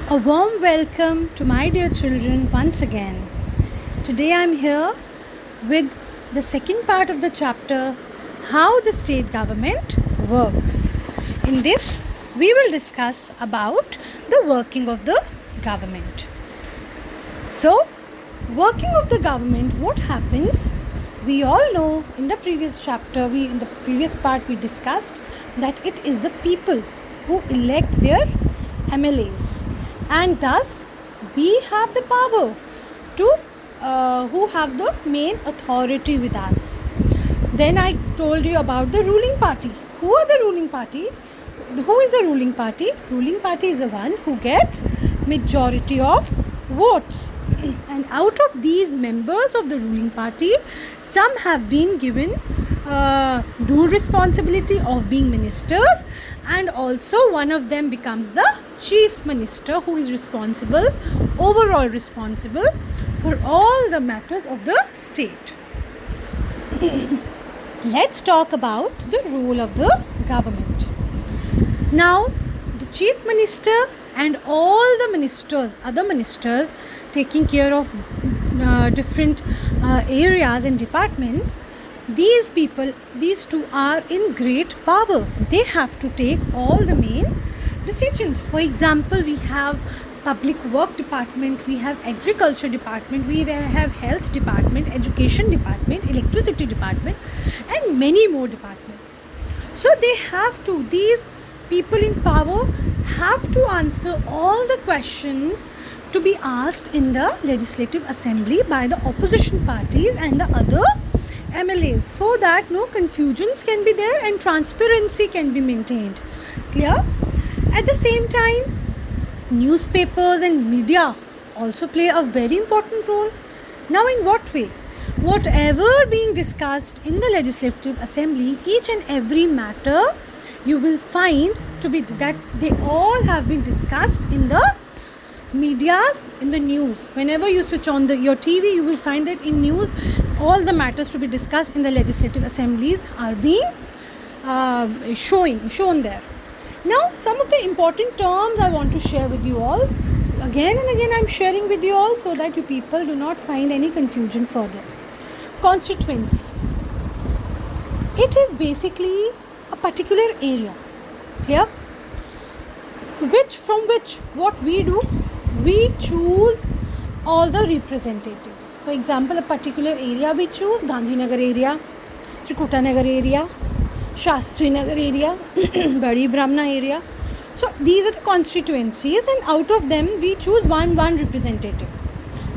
A warm welcome to my dear children once again. Today I am here with the second part of the chapter, How the State Government Works. In this, we will discuss about the working of the government. So, working of the government, what happens? We all know in the previous chapter, in the previous part we discussed that it is the people who elect their MLAs. And thus we have the power to who have the main authority with us. Then I told you about the ruling party. Who are the ruling party? Who is the ruling party? Ruling party is the one who gets majority of votes. And out of these members of the ruling party, some have been given dual responsibility of being ministers, and also one of them becomes the chief minister, who is overall responsible for all the matters of the state. Let's talk about the role of the government. Now, the chief minister and all the other ministers taking care of different areas and departments, these two are in great power. They have to take all the main decisions. For example, we have public work department, we have agriculture department, we have health department, education department, electricity department, and many more departments. So these people in power have to answer all the questions to be asked in the legislative assembly by the opposition parties and the other MLAs, so that no confusions can be there and transparency can be maintained. Clear? At the same time, newspapers and media also play a very important role. Now, in what way? Whatever being discussed in the legislative assembly, each and every matter you will find to be that they all have been discussed in the medias, in the news. Whenever you switch on your TV, you will find that in news all the matters to be discussed in the legislative assemblies are being shown there. Now, some of the important terms I want to share with you all. Again and again I am sharing with you all so that you people do not find any confusion further. Constituency. It is basically a particular area. Clear? What we do, we choose all the representatives. For example, a particular area we choose, Gandhinagar area, Trikutanagar area, Shastri Nagar area, Badi Brahmana area. So these are the constituencies, and out of them we choose one representative.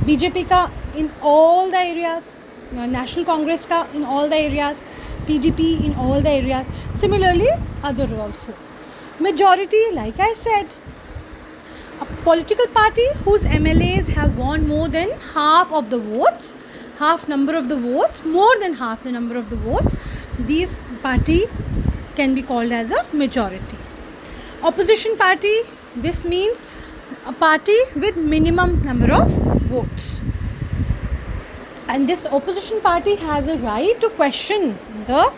BJP ka in all the areas, National Congress ka in all the areas, PDP in all the areas. Similarly, other also. Majority, like I said, a political party whose MLAs have won more than half of the votes, more than half the number of the votes, this party can be called as a majority. Opposition party, this means a party with minimum number of votes. And this opposition party has a right to question the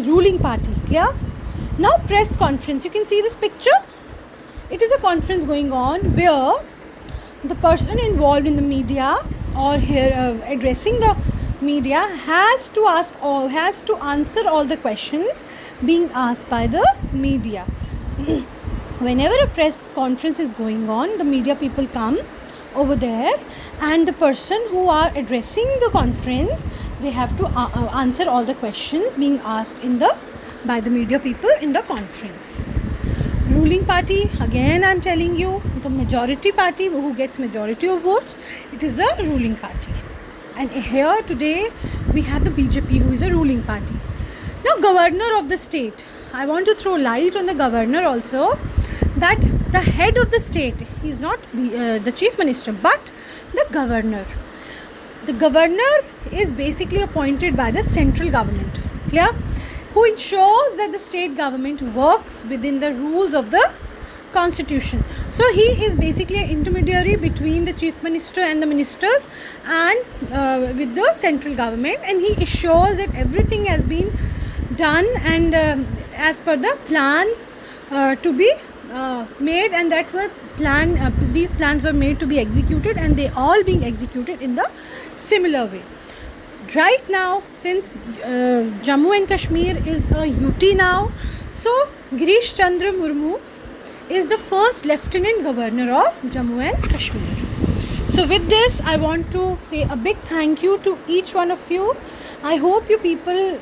ruling party. Clear? Now, press conference. You can see this picture. It is a conference going on where the person involved in the media or here addressing the media has to answer all the questions being asked by the media. Whenever a press conference is going on, the media people come over there, and the person who are addressing the conference, they have to answer all the questions being asked by the media people in the conference. Ruling party, again I am telling you, the majority party who gets majority of votes, it is the ruling party. And here today we have the BJP, who is a ruling party. Now, governor of the state. I want to throw light on the governor also, that the head of the state, he is not the chief minister, but the governor. The governor is basically appointed by the central government. Clear? Who ensures that the state government works within the rules of the constitution. So he is basically an intermediary between the chief minister and the ministers and with the central government, and he assures that everything has been done and as per the plans to be made, and that were planned. These plans were made to be executed, and they all being executed in the similar way. Right now, since Jammu and Kashmir is a UT now, so Girish Chandra Murmu is the first Lieutenant Governor of Jammu and Kashmir. So with this, I want to say a big thank you to each one of you. I hope you people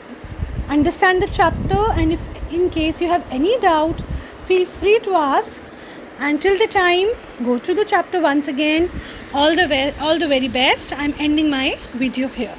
understand the chapter, and if in case you have any doubt, feel free to ask. Until the time, go through the chapter once again. All the very best. I'm ending my video here.